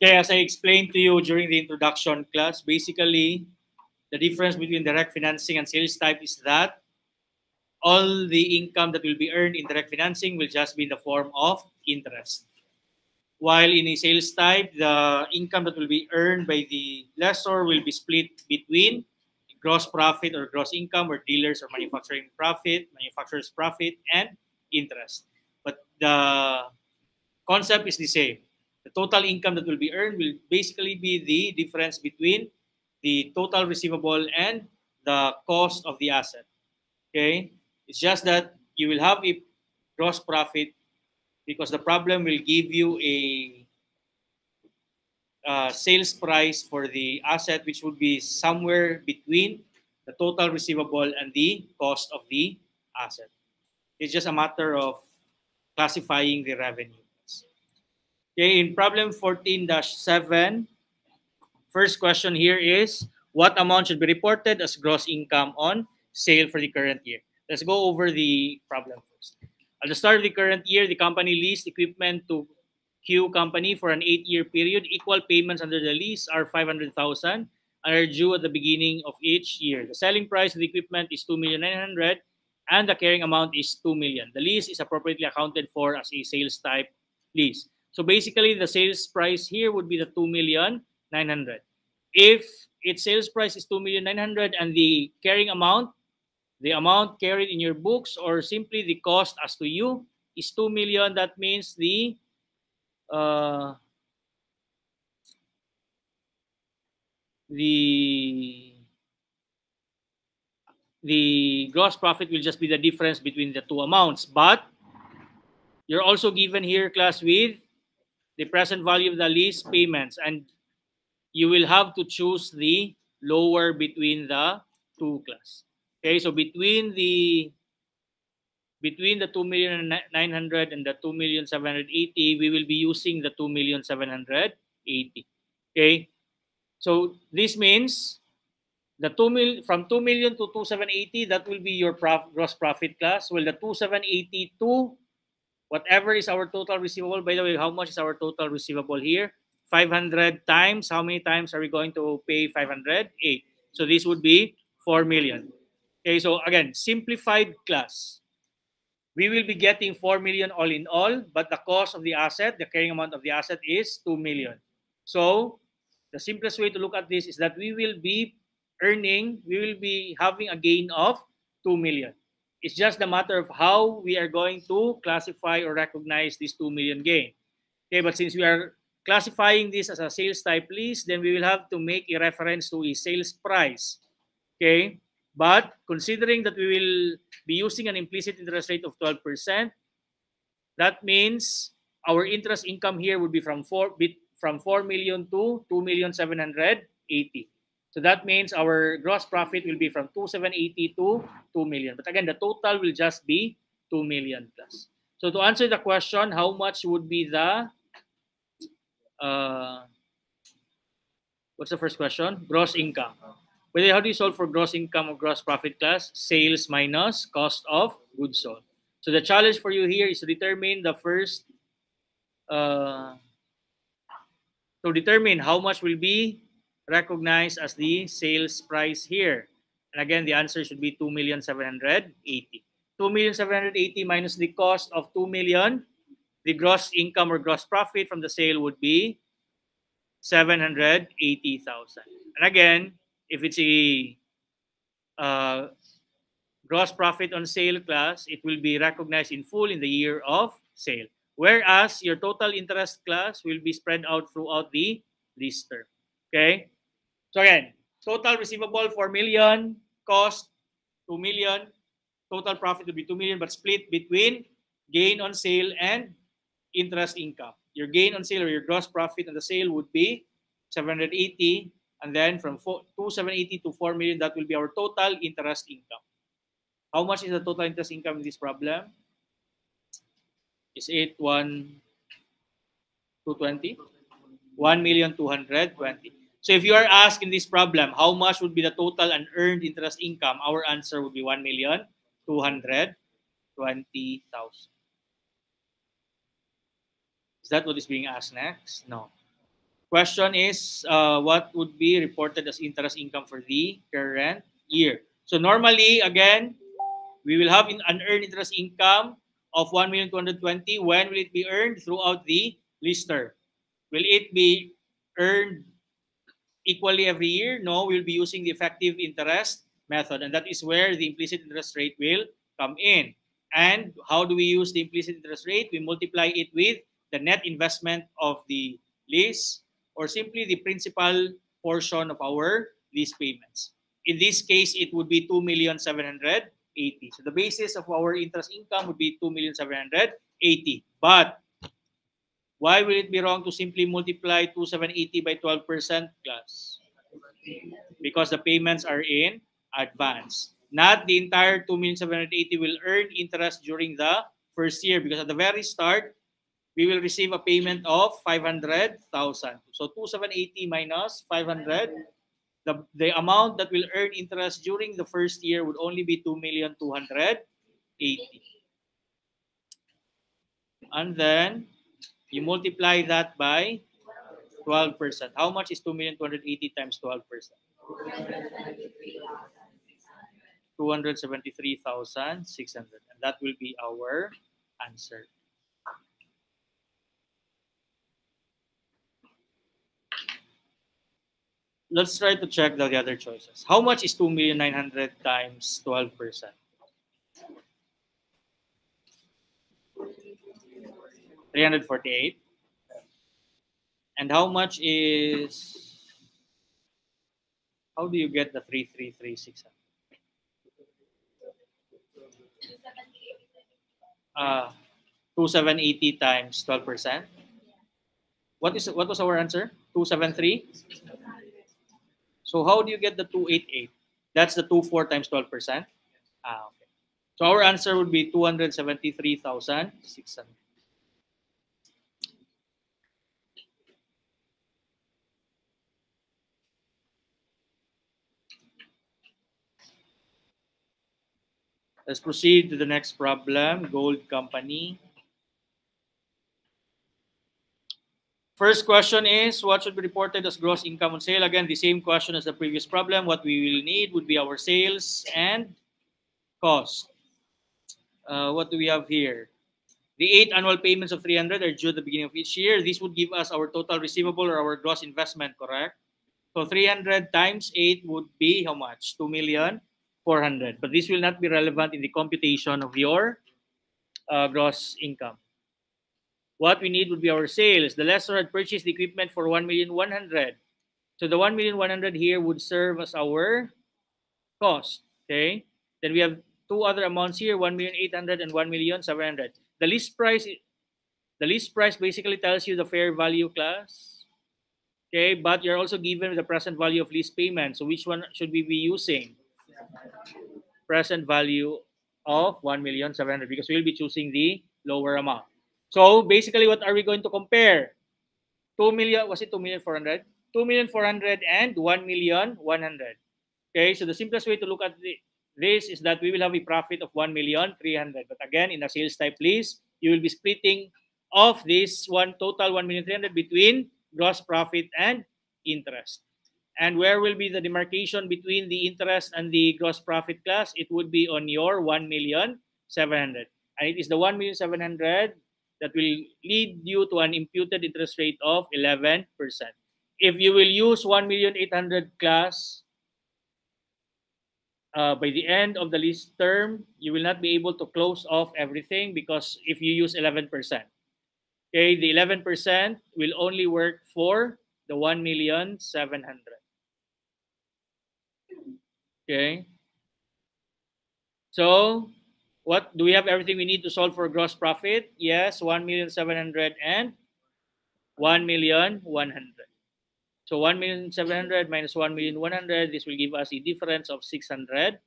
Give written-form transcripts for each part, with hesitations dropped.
Okay, as I explained to you during the introduction class, basically the difference between direct financing and sales type is that all the income that will be earned in direct financing will just be in the form of interest. While in a sales type, the income that will be earned by the lessor will be split between gross profit or gross income or dealers or manufacturer's profit, and interest. But the concept is the same. The total income that will be earned will basically be the difference between the total receivable and the cost of the asset. Okay? It's just that you will have a gross profit because the problem will give you a sales price for the asset, which would be somewhere between the total receivable and the cost of the asset. It's just a matter of classifying the revenue. Okay, in problem 14-7, first question here is, what amount should be reported as gross income on sale for the current year? Let's go over the problem first. At the start of the current year, the company leased equipment to Q Company for an 8-year period. Equal payments under the lease are 500,000 and are due at the beginning of each year. The selling price of the equipment is 2,900,000 and the carrying amount is 2 million. The lease is appropriately accounted for as a sales type lease. So basically, the sales price here would be the 2,900,000. If its sales price is 2,900,000 and the carrying amount, the amount carried in your books or simply the cost as to you is 2 million, that means the gross profit will just be the difference between the two amounts. But you're also given here, class, with the present value of the lease payments, and you will have to choose the lower between the two, class. Okay, so between the 2,900,000 and the 2,780,000, we will be using the 2,780,000. Okay, so this means the from 2 million to 2,780,000, that will be your gross profit, class. Well, the 2,780,000 to whatever is our total receivable. By the way, how much is our total receivable here? 500 times. How many times are we going to pay 500? 8. So this would be 4 million. Okay, so again, simplified, class. We will be getting 4 million all in all, but the cost of the asset, the carrying amount of the asset, is 2 million. So the simplest way to look at this is that we will be having a gain of 2 million. It's just a matter of how we are going to classify or recognize this 2 million gain. Okay, but since we are classifying this as a sales type lease, then we will have to make a reference to a sales price. Okay, but considering that we will be using an implicit interest rate of 12%, that means our interest income here would be from 4 million to 2,780,000. So that means our gross profit will be from 2,780,000 to 2 million. But again, the total will just be 2 million plus. So to answer the question, how much would be the what's the first question? Gross income. But how do you solve for gross income or gross profit, class? Sales minus cost of goods sold. So the challenge for you here is to determine the first, to determine how much will be recognized as the sales price here. And again, the answer should be 2,780,000. 2,780,000 minus the cost of 2 million. The gross income or gross profit from the sale would be 780,000. And again, if it's a gross profit on sale, class, it will be recognized in full in the year of sale. Whereas your total interest, class, will be spread out throughout the lease term. Okay? So again, total receivable 4 million, cost 2 million, total profit will be 2 million, but split between gain on sale and interest income. Your gain on sale or your gross profit on the sale would be 780, and then from 2,780 to 4 million, that will be our total interest income. How much is the total interest income in this problem? Is it 220? 1,220,000. So if you are asked in this problem, how much would be the total unearned interest income? Our answer would be 1,220,000. Is that what is being asked next? No. Question is, what would be reported as interest income for the current year? So normally, again, we will have an unearned interest income of 1,220,000. When will it be earned? Throughout the lease term. Will it be earned equally every year? No, we'll be using the effective interest method, and that is where the implicit interest rate will come in. And how do we use the implicit interest rate? We multiply it with the net investment of the lease, or simply the principal portion of our lease payments. In this case, it would be 2,780,000. So the basis of our interest income would be 2,780,000. But why will it be wrong to simply multiply 2,780 by 12%, class? Because the payments are in advance. Not the entire 2,780,000 will earn interest during the first year, because at the very start, we will receive a payment of 500,000. So 2,780 minus 500, the amount that will earn interest during the first year would only be 2,280,000. And then you multiply that by 12%. How much is 2,280,000 times 12%? 273,600. And that will be our answer. Let's try to check the other choices. How much is 2,900,000 times 12%? 348. And how much is, how do you get the 333,600? 2,780 times 12%. What was our answer? 273. So how do you get the 288? That's the 24 times 12%. Okay. So our answer would be 273,600. Let's proceed to the next problem. Gold company. First question is, what should be reported as gross income on sale? Again, the same question as the previous problem. What we will need would be our sales and cost. What do we have here? The 8 annual payments of 300 are due at the beginning of each year. This would give us our total receivable or our gross investment, correct? So 300 times 8 would be how much? 2,400,000. But this will not be relevant in the computation of your gross income. What we need would be our sales. The lessor had purchased the equipment for 1,100,000. So the 1,100,000 here would serve as our cost. Okay. Then we have two other amounts here, 1,800,000 and 1,700,000. The list price basically tells you the fair value, class. Okay, but you're also given the present value of lease payment. So which one should we be using? Present value of 1,700,000, because we'll be choosing the lower amount. So basically, what are we going to compare? 2 million, was it 2,400,000? 2,400,000 and 1,100,000. Okay, so the simplest way to look at this is that we will have a profit of 1,300,000. But again, in a sales type lease, you will be splitting off this total 1,300,000 between gross profit and interest. And where will be the demarcation between the interest and the gross profit, class? It would be on your 1,700,000. And it is the 1,700,000 that will lead you to an imputed interest rate of 11%. If you will use 1,800,000, class, by the end of the lease term, you will not be able to close off everything, because if you use 11%, okay, the 11% will only work for the 1,700,000. Okay. So, what do we have? Everything we need to solve for gross profit? Yes, 1,700,000 and 1,100,000. So 1,700,000 minus 1,100,000, this will give us a difference of 600,000.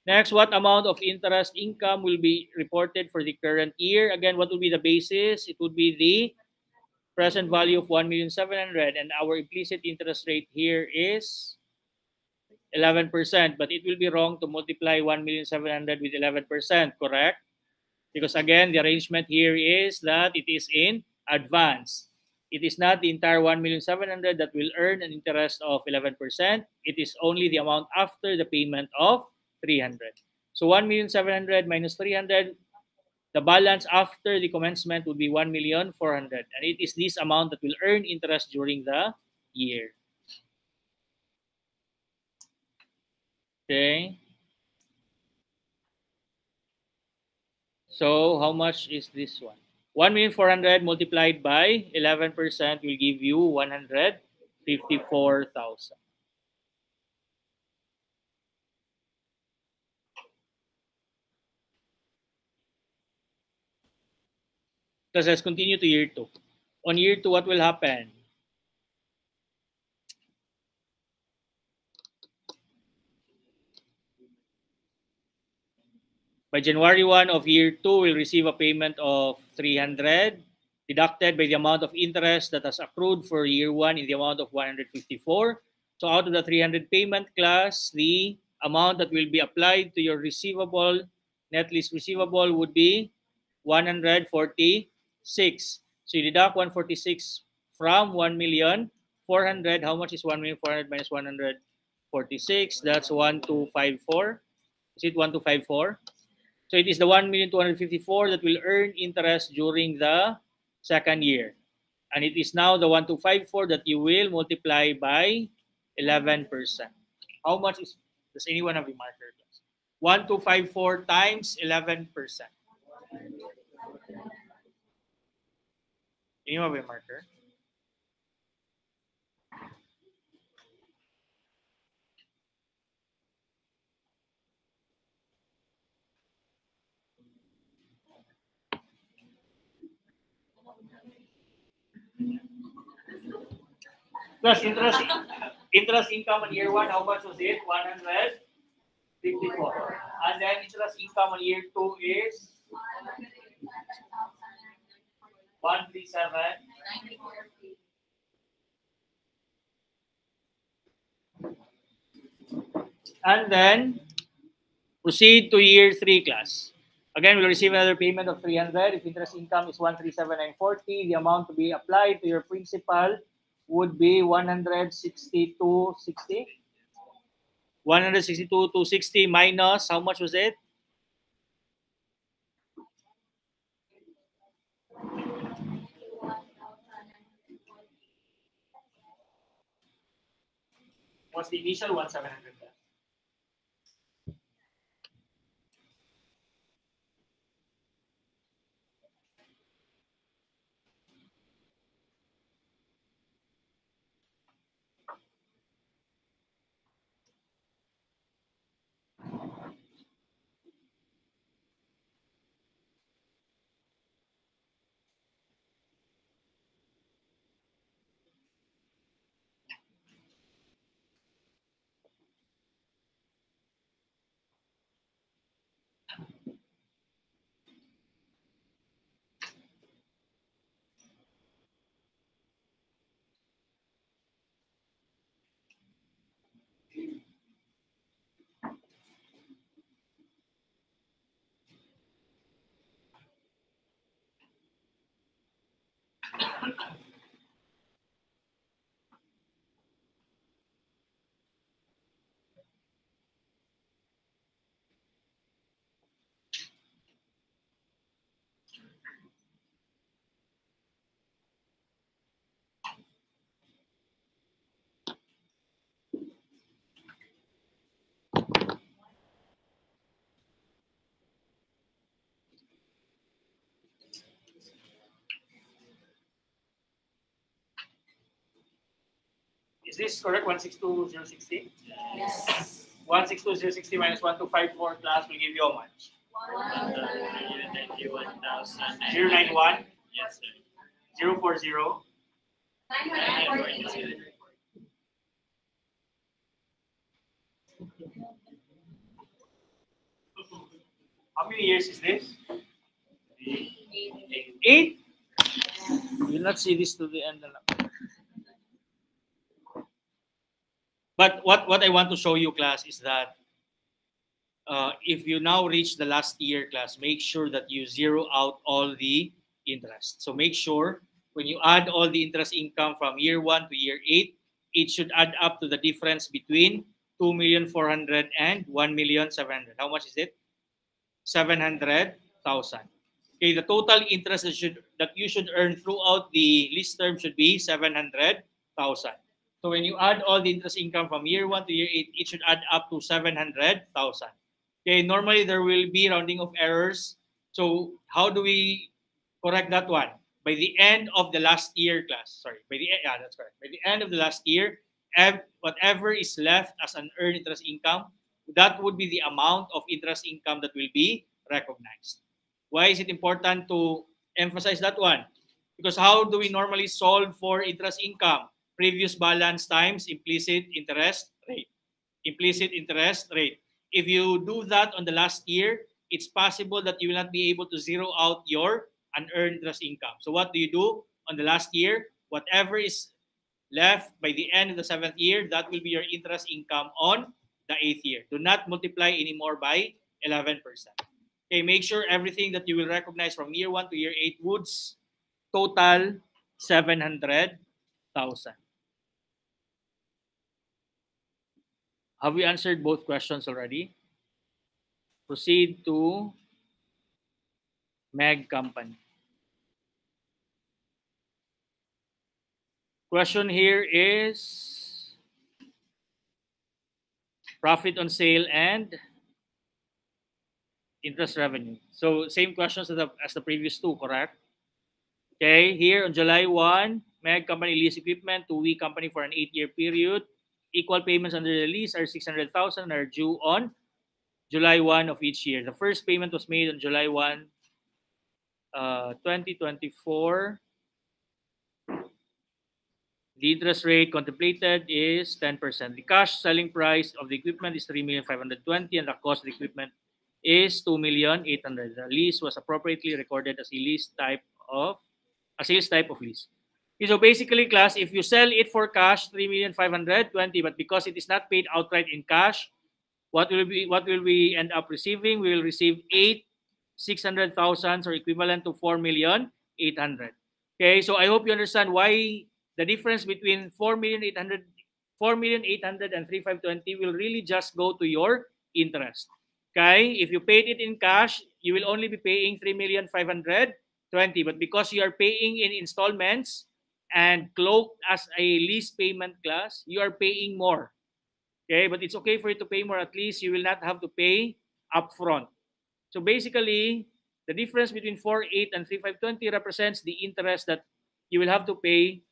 Next, what amount of interest income will be reported for the current year? Again, what will be the basis? It would be the present value of 1,700,000, and our implicit interest rate here is 11%. But it will be wrong to multiply 1,700,000 with 11%, correct? Because again, the arrangement here is that it is in advance. It is not the entire 1,700,000 that will earn an interest of 11%. It is only the amount after the payment of 300. So 1,700,000 minus 300, the balance after the commencement would be 1,400,000. And it is this amount that will earn interest during the year. Okay. So how much is this one? 1,400,000 multiplied by 11% will give you 154,000. Let's continue to year 2. On year 2, what will happen? By January 1 of year 2, we'll receive a payment of 300 deducted by the amount of interest that has accrued for year 1 in the amount of 154. So out of the 300 payment class, the amount that will be applied to your receivable, net lease receivable, would be 146. So you deduct 146 from 1,400,000. How much is 1,400,000 minus 146? That's 1,254. Is it 1,254? So it is the 1,254,000 that will earn interest during the second year. And it is now the 1,254 that you will multiply by 11%. How much is, does anyone have a marker? 1,254 times 11%. Anyone have a marker? Plus interest income on year 1, how much was it? 154. And then interest income on year 2 is 137. And then proceed to year 3 class. Again, we'll receive another payment of 300. If interest income is 137,940, the amount to be applied to your principal would be 162,60. 162,260 minus, how much was it? What's the initial 1,700? Is this correct? 162,060? Yes. 162,060 minus 1,254 class will give you how much? 091? Yes, sir. 040? 942. How many years is this? 8. 8? You will not see this to the end. But what I want to show you, class, is that if you now reach the last year, class, make sure that you zero out all the interest. So make sure when you add all the interest income from year 1 to year 8, it should add up to the difference between 2,400,000 and 1,700,000. How much is it? 700,000. Okay, the total interest that you should earn throughout the lease term should be 700,000. So when you add all the interest income from year 1 to year 8, it should add up to 700,000. Okay, normally there will be rounding of errors. So how do we correct that one? By the end of the last year class, that's correct. By the end of the last year, whatever is left as an earned interest income, that would be the amount of interest income that will be recognized. Why is it important to emphasize that one? Because how do we normally solve for interest income? Previous balance times implicit interest rate. Implicit interest rate. If you do that on the last year, it's possible that you will not be able to zero out your unearned interest income. So what do you do on the last year? Whatever is left by the end of the 7th year, that will be your interest income on the 8th year. Do not multiply anymore by 11%. Okay, make sure everything that you will recognize from year 1 to year 8 would total 700,000. Have we answered both questions already? Proceed to Meg Company. Question here is profit on sale and interest revenue. So same questions as the previous two, correct? Okay, here on July 1, Meg Company lease equipment to We Company for an 8-year period. Equal payments under the lease are 600,000 are due on July 1 of each year. The first payment was made on July 1, 2024. The interest rate contemplated is 10%. The cash selling price of the equipment is 3,520,000 and the cost of the equipment is 2,800,000. The lease was appropriately recorded as a sales type of lease. Okay, so basically, class, if you sell it for cash, 3,520,000, but because it is not paid outright in cash, what will we end up receiving? We will receive 600,000 or equivalent to 4,800,000. Okay, so I hope you understand why the difference between 4,800,000 and 3,520 will really just go to your interest. Okay, if you paid it in cash, you will only be paying 3,520,000, but because you are paying in installments and cloaked as a lease payment class, you are paying more. Okay, but it's okay for you to pay more. At least you will not have to pay upfront. So basically, the difference between 4,800 and 3,520 represents the interest that you will have to pay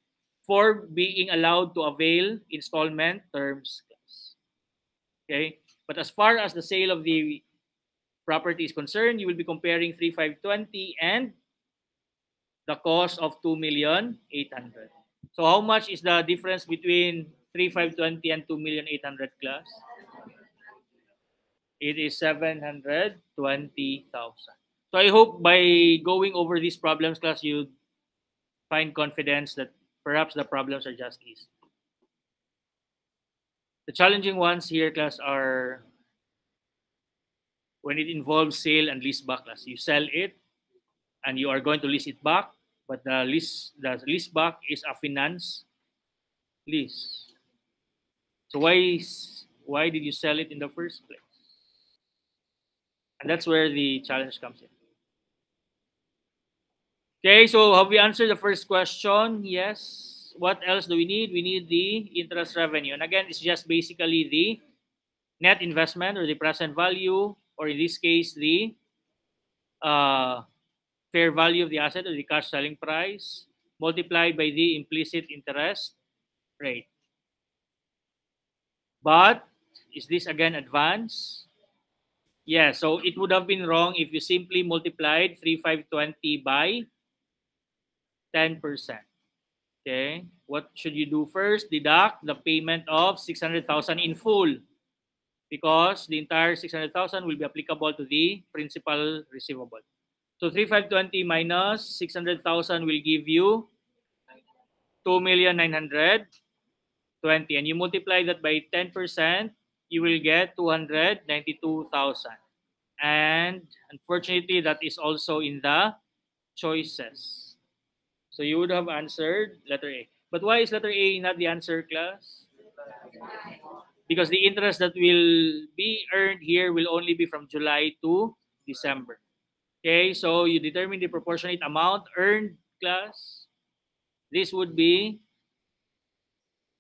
for being allowed to avail installment terms. Okay, but as far as the sale of the property is concerned, you will be comparing 3,520 and the cost of 2,800,000. So how much is the difference between 3,520 and 2,800,000 class? It is 720,000. So I hope by going over these problems, class, you find confidence that perhaps the problems are just easy. The challenging ones here, class, are when it involves sale and lease back, class. You sell it and you are going to lease it back, but the lease back is a finance lease. So why did you sell it in the first place? And that's where the challenge comes in. Okay, so have we answered the first question? Yes. What else do we need? We need the interest revenue. And again, it's just basically the net investment or the present value, or in this case, the fair value of the asset or the cash selling price multiplied by the implicit interest rate. But is this again advanced? Yeah, so it would have been wrong if you simply multiplied 3,520 by 10%. Okay, what should you do first? Deduct the payment of 600,000 in full, because the entire 600,000 will be applicable to the principal receivable. So 3,520 minus 600,000 will give you 2,920,000, and you multiply that by 10%, you will get 292,000. And unfortunately, that is also in the choices. So you would have answered letter A. But why is letter A not the answer, class? Because the interest that will be earned here will only be from July to December. Okay, so you determine the proportionate amount earned, class. This would be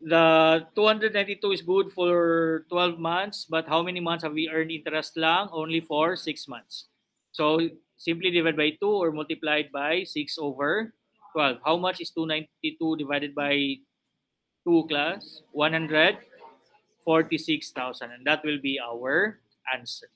the 292 is good for 12 months, but how many months have we earned interest lang? Only for 6 months. So simply divide by 2 or multiplied by 6 over 12. How much is 292 divided by 2, class? 146,000, and that will be our answer.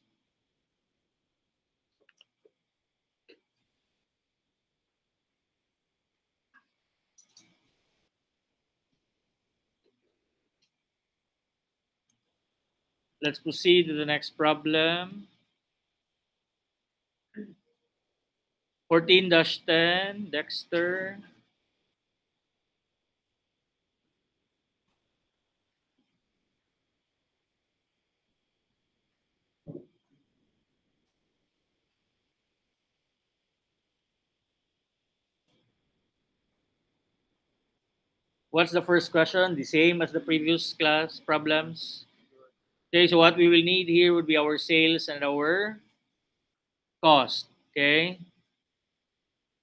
Let's proceed to the next problem. 14-10, Dexter. What's the first question? The same as the previous class problems. Okay, so what we will need here would be our sales and our cost. Okay.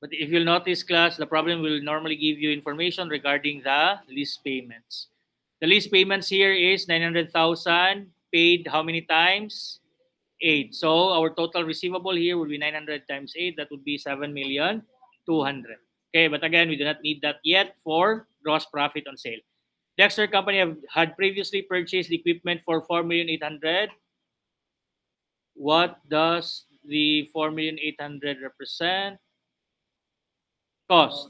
But if you'll notice, class, the problem will normally give you information regarding the lease payments. The lease payments here is 900,000 paid how many times? 8. So our total receivable here would be 900 times 8. That would be 7,200,000. Okay, but again, we do not need that yet for gross profit on sale. Dexter Company had previously purchased equipment for 4,800,000. What does the 4,800,000 represent? Cost.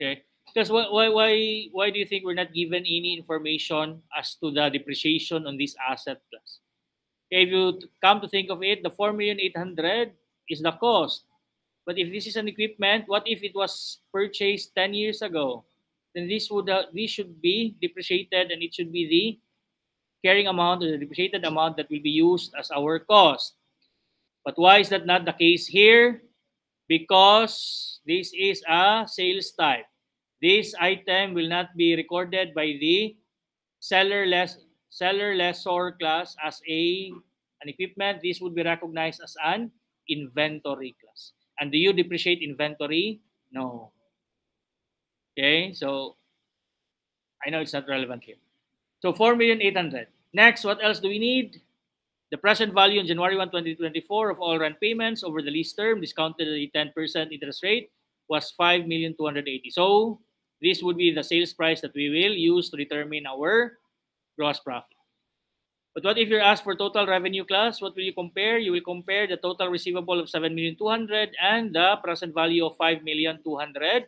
Okay. Because why do you think we're not given any information as to the depreciation on this asset class? Okay, if you come to think of it, the 4,800,000 is the cost. But if this is an equipment, what if it was purchased 10 years ago? Then this should be depreciated, and it should be the carrying amount or the depreciated amount that will be used as our cost. But why is that not the case here? Because this is a sales type. This item will not be recorded by the seller lessor class as an equipment. This would be recognized as an inventory class. And do you depreciate inventory? No. Okay, so I know it's not relevant here. So 4,800,000. Next, what else do we need? The present value on January 1, 2024 of all rent payments over the lease term discounted at a 10% interest rate was 5,280,000. So this would be the sales price that we will use to determine our gross profit. But what if you're asked for total revenue, class? What will you compare? You will compare the total receivable of 7,200,000 and the present value of 5,280,000.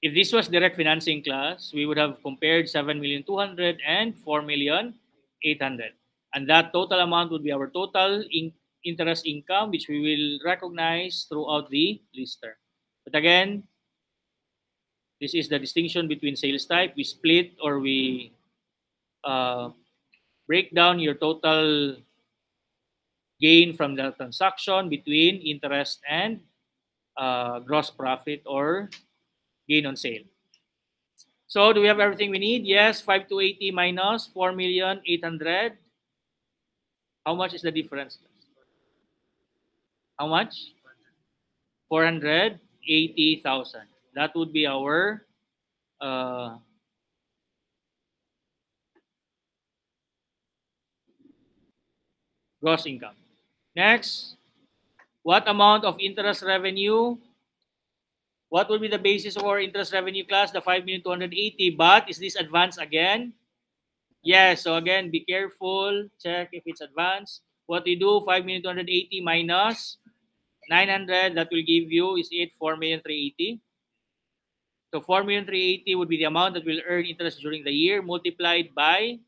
If this was direct financing, class, we would have compared 7,200,000 and 4,800,000. And that total amount would be our total interest income, which we will recognize throughout the lease term. But again, this is the distinction between sales type. We split or we break down your total gain from the transaction between interest and gross profit or gain on sale. So do we have everything we need? Yes, 5,280 minus 4,800,000. How much is the difference? How much? 480,000. That would be our gross income. Next, what amount of interest revenue? What will be the basis of our interest revenue, class? The 5,280,000. But is this advance again? Yes. So again, be careful. Check if it's advance. What we do, 5,280,000 minus 900, that will give you is 4,380,000. So 4,380,000 would be the amount that will earn interest during the year multiplied by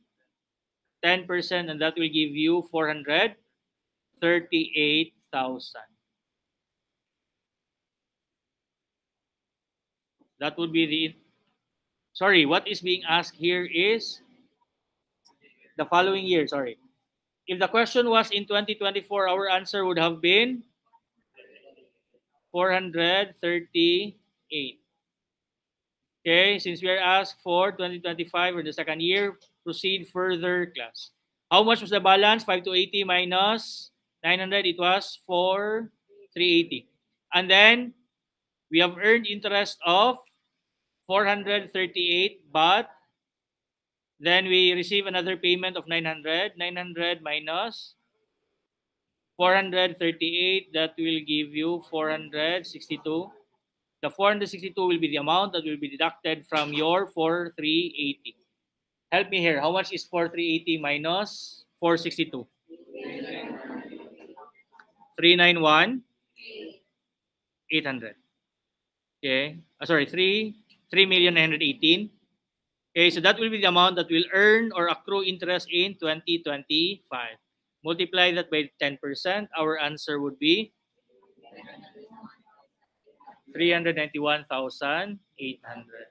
10%, and that will give you 438,000. That would be the, sorry, what is being asked here is the following year, sorry. If the question was in 2024, our answer would have been 438. Okay, since we are asked for 2025 or the second year, proceed further, class. How much was the balance? 5280 minus 900, it was 4380. And then we have earned interest of 438, but then we receive another payment of 900. 900 minus 438, that will give you 462. The 462 will be the amount that will be deducted from your 4380. Help me here. How much is 4380 minus 462? 391 800. Okay. Sorry, 3,918,000. Okay, so that will be the amount that will earn or accrue interest in 2025. Multiply that by 10%, our answer would be 391,800.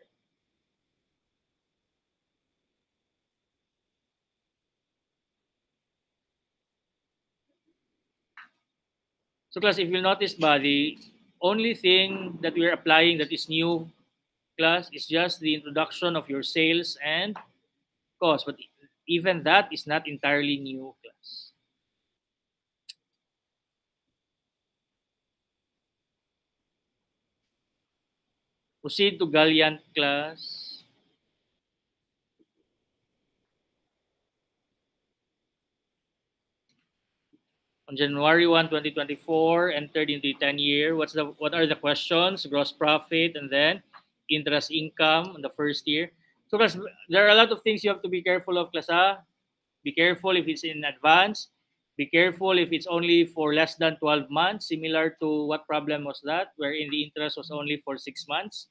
So class, if you'll notice, the only thing that we're applying that is new, class, is just the introduction of your sales and cost. But even that is not entirely new, class. Proceed to Gallant, class. On January 1, 2024, entered into the 10-year. What are the questions? Gross profit and then interest income in the first year. So class, there are a lot of things you have to be careful of, class. Be careful if it's in advance. Be careful if it's only for less than 12 months, similar to what problem was that, wherein the interest was only for 6 months.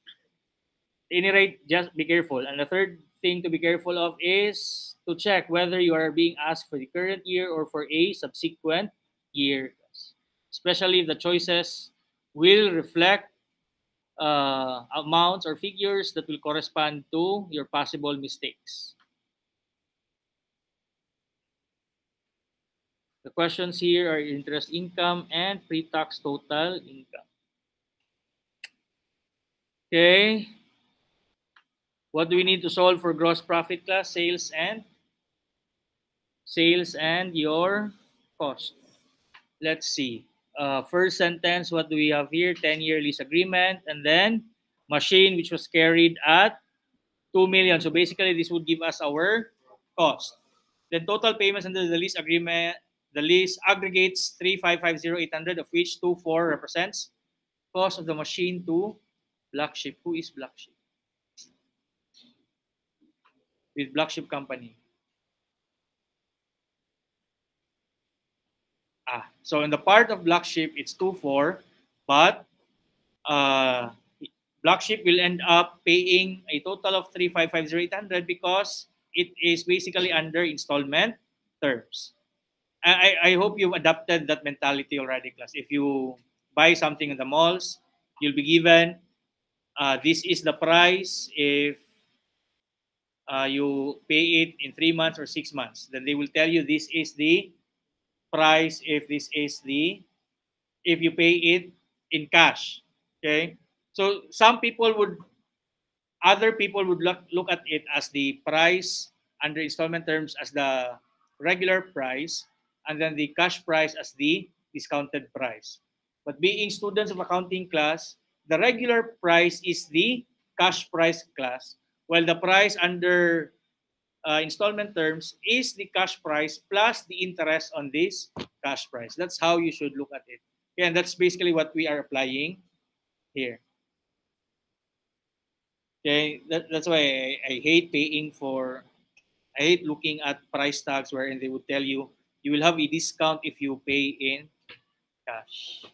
At any rate, just be careful. And the third thing to be careful of is to check whether you are being asked for the current year or for a subsequent year, especially if the choices will reflect amounts or figures that will correspond to your possible mistakes. The questions here are interest income and pre-tax total income. Okay. What do we need to solve for gross profit, class? Sales and your cost. Let's see. First sentence, what do we have here? 10-year lease agreement, and then machine which was carried at 2 million. So basically, this would give us our cost. Then total payments under the lease agreement, the lease aggregates 3,550,800, of which 2,400 represents cost of the machine to Black Sheep. Who is Black Sheep? With Black Sheep Company. So in the part of Black Sheep, it's 2,400, but Black Sheep will end up paying a total of 3,550,800 because it is basically under installment terms. I hope you've adopted that mentality already, class. If you buy something in the malls, you'll be given this is the price if you pay it in 3 months or 6 months. Then they will tell you this is the price if you pay it in cash. Okay, so other people would look at it as the price under installment terms as the regular price, and then the cash price as the discounted price. But being students of accounting class, the regular price is the cash price, class, while the price under installment terms is the cash price plus the interest on this cash price. That's how you should look at it. Yeah, and that's basically what we are applying here. Okay, that's why I hate I hate looking at price tags wherein they would tell you you will have a discount if you pay in cash.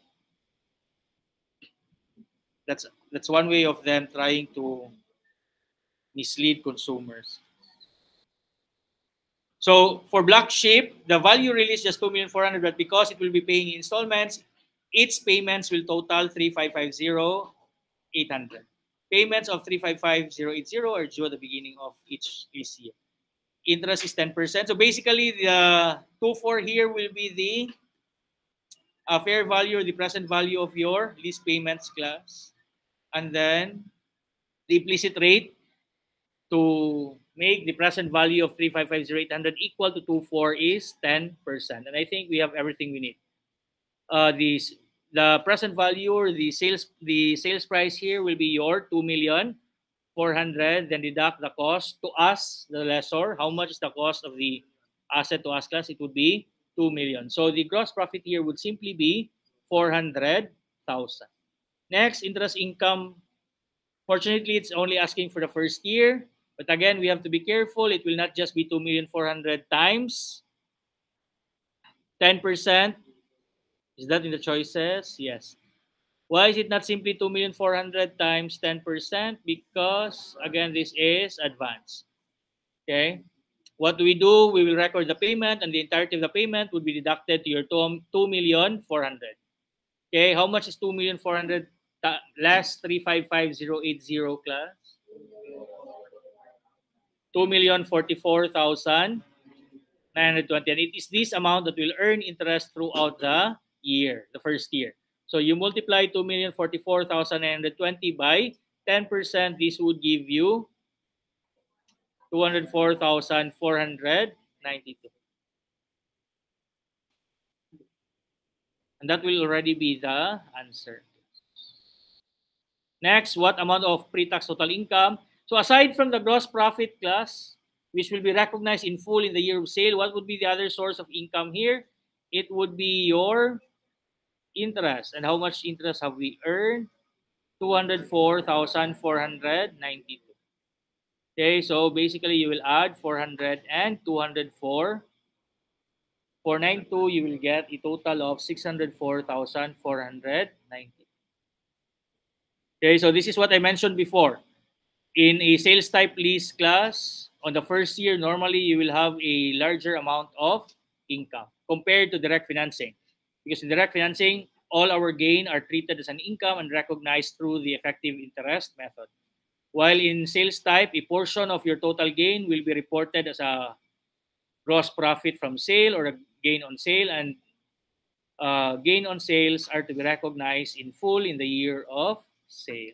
That's one way of them trying to mislead consumers. So for Black Sheep, the value release just 2,400,000, but because it will be paying installments, its payments will total 3,550,800. Payments of 3,550,800 are due at the beginning of each lease year. interest is 10%. So basically, the 2.4 here will be the fair value or the present value of your lease payments class. And then the implicit rate to make the present value of 3550800 equal to 2.4 is 10%. And I think we have everything we need. The present value or the sales price here will be your 2,400,000. Then deduct the cost to us, the lessor. How much is the cost of the asset to us class? It would be 2 million. So the gross profit here would simply be 400,000. Next, interest income. Fortunately, it's only asking for the first year. But again, we have to be careful. It will not just be 2,400,000 times 10%. Is that in the choices? Yes. Why is it not simply 2,400,000 times 10%? Because, again, this is advance. Okay? What do? We will record the payment, and the entirety of the payment would be deducted to your 2,400,000. Okay? How much is 2,400,000 last 355,080 class? 2,044,920. And it is this amount that will earn interest throughout the year, the first year. So you multiply 2,044,920 by 10%. This would give you 204,492. And that will already be the answer. Next, what amount of pre-tax total income? So aside from the gross profit class, which will be recognized in full in the year of sale, what would be the other source of income here? It would be your interest. And how much interest have we earned? 204,492. Okay, so basically you will add 400 and 204. 492, you will get a total of 604,490. Okay, so this is what I mentioned before. In a sales type lease class, on the first year, normally you will have a larger amount of income compared to direct financing. Because in direct financing, all our gain are treated as an income and recognized through the effective interest method. While in sales type, a portion of your total gain will be reported as a gross profit from sale or a gain on sale, and gain on sales are to be recognized in full in the year of sale.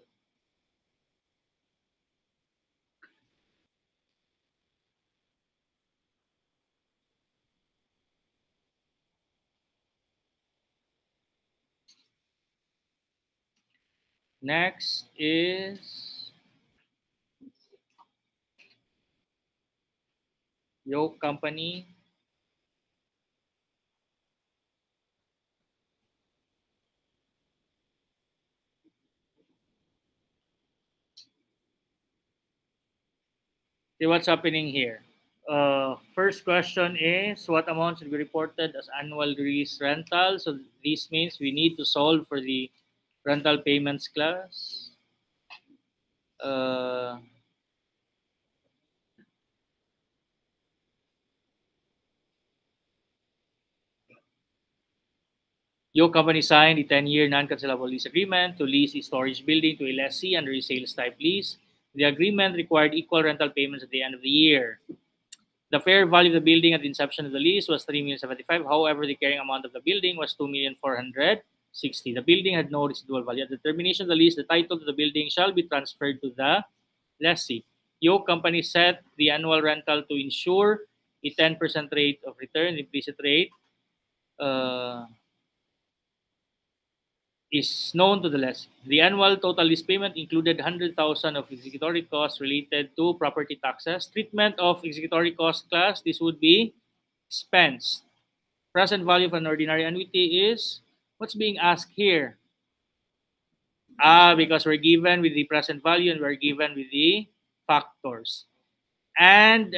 Next is Yoke Company. See what's happening here. First question is, what amount should be reported as annual lease rental? So this means we need to solve for the rental payments class. Your company signed a 10-year non-cancelable lease agreement to lease a storage building to a lessee under a sales type lease. The agreement required equal rental payments at the end of the year. The fair value of the building at the inception of the lease was 3,075,000. However, the carrying amount of the building was 2,460,000. The building had no residual value. At the termination of the lease, the title to the building shall be transferred to the lessee. Your company set the annual rental to ensure a 10% rate of return. The implicit rate is known to the lessee. The annual total lease payment included 100,000 of executory costs related to property taxes. Treatment of executory cost class, this would be expense. Present value of an ordinary annuity is what's being asked here. Because we're given with the present value and we're given with the factors. And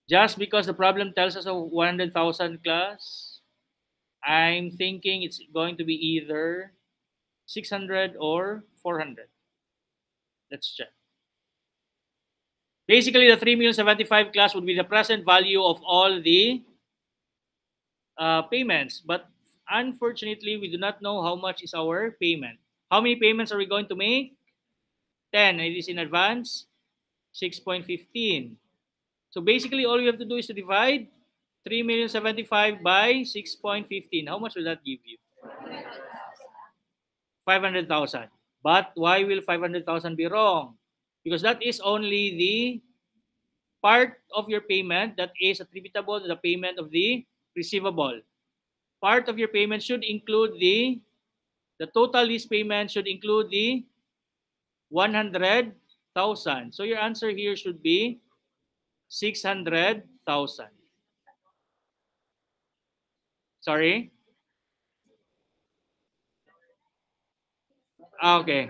just because the problem tells us of 100,000 class, I'm thinking it's going to be either 600 or 400. Let's check. Basically, the 3,075,000 class would be the present value of all the payments. But unfortunately, we do not know how much is our payment. How many payments are we going to make? 10. It is in advance. 6.15. So basically, all you have to do is to divide 3,075,000 by 6.15. How much will that give you? 500,000. But why will 500,000 be wrong? Because that is only the part of your payment that is attributable to the payment of the receivable. Part of your payment should include the total lease payment should include the 100,000. So your answer here should be 600,000. Sorry? Okay.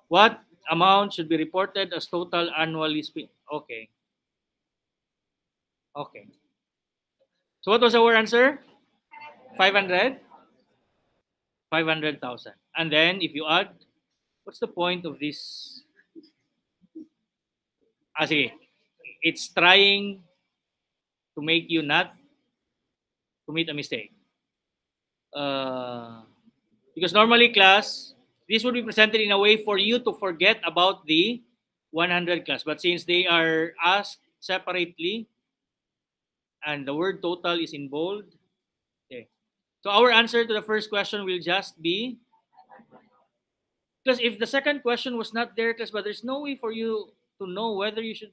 What amount should be reported as total annual lease payment? Okay. Okay. So what was our answer? 500? 500,000. And then if you add, what's the point of this? Sige. It's trying to make you not commit a mistake. Because normally, class, this would be presented in a way for you to forget about the 100 class. But since they are asked separately and the word total is in bold, okay. So our answer to the first question will just be, because if the second question was not there, class, but there's no way for you to know whether you should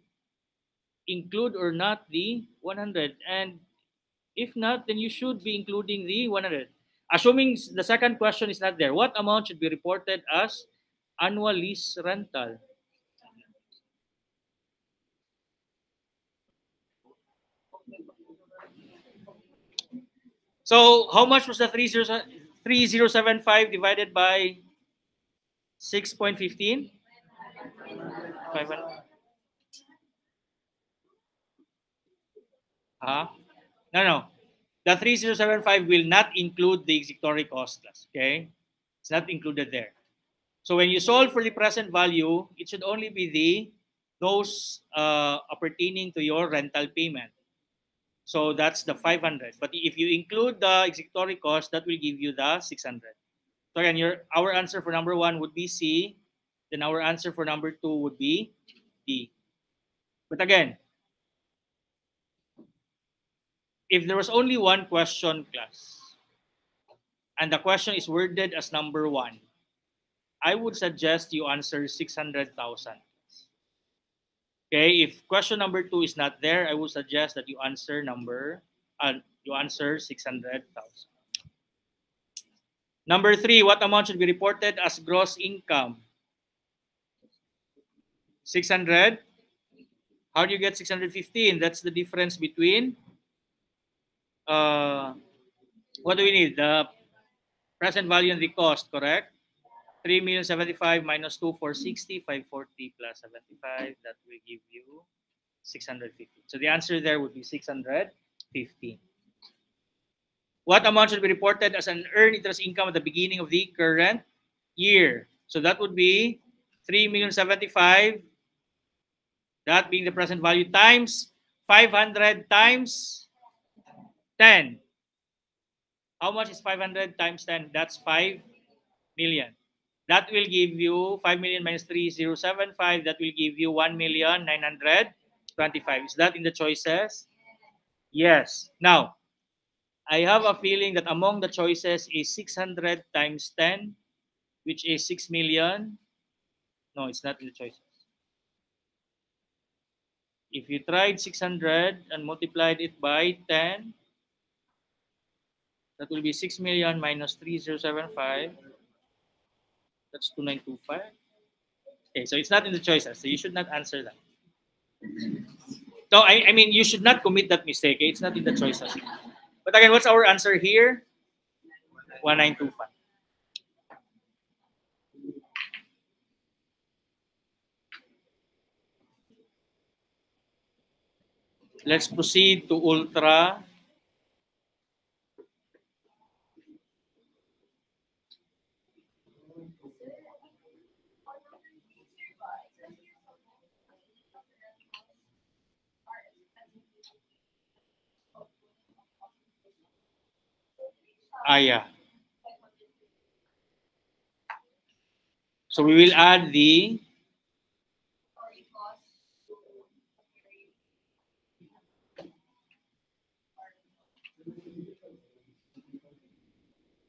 include or not the 100. And if not, then you should be including the 100. Assuming the second question is not there, what amount should be reported as annual lease rental? So how much was the 3075 divided by 6.15? 500. No. The 3075 will not include the executory cost class. Okay? It's not included there. So when you solve for the present value, it should only be those appertaining to your rental payment. So that's the 500. But if you include the executory cost, that will give you the 600. So again, our answer for number 1 would be C. Then our answer for number 2 would be D. But again, if there was only one question, class, and the question is worded as number 1, I would suggest you answer 600,000. Okay, if question number 2 is not there, I would suggest that you answer 600,000. Number 3, what amount should be reported as gross income? 600. How do you get 615? That's the difference between what do we need? The present value and the cost, correct? 3,075,000 minus 2, 460, 540 plus 75. That will give you 650. So the answer there would be 650. What amount should be reported as an earned interest income at the beginning of the current year? So that would be 3,075,000, that being the present value, times 500 times 10. How much is 500 times 10? That's 5 million. That will give you 5 million minus 3,075. That will give you 1,925,000. Is that in the choices? Yes. Now, I have a feeling that among the choices is 600 times 10, which is 6 million. No, it's not in the choices. If you tried 600 and multiplied it by 10, that will be 6 million minus 3,075. That's 2,925. Okay, so it's not in the choices, so you should not answer that. So, I mean, you should not commit that mistake. Okay? It's not in the choices. But again, what's our answer here? 1,925. Let's proceed to ultra. Yeah. So we will add the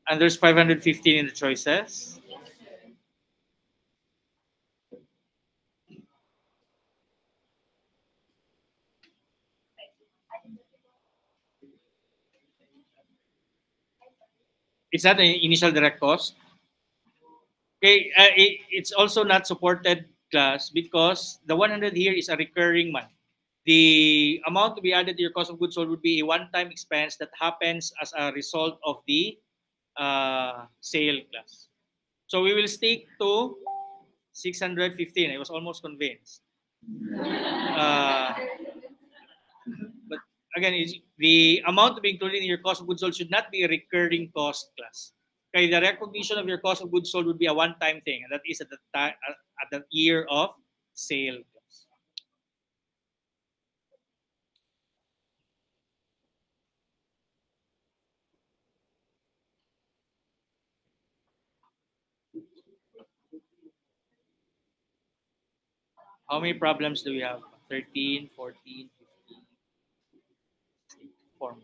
And there's 515 in the choices. It's not an initial direct cost. Okay, it's also not supported class because the 100 here is a recurring month. The amount to be added to your cost of goods sold would be a one-time expense that happens as a result of the sale class. So we will stick to 615. I was almost convinced. Uh, but again, the amount to be included in your cost of goods sold should not be a recurring cost class. Okay, the recognition of your cost of goods sold would be a one-time thing, and that is at the time at the year of sale class. How many problems do we have? 13, 14, 15, 4 more.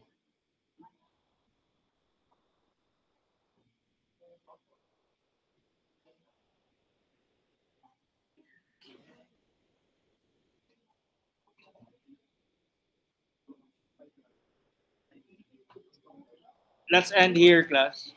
Let's end here, class.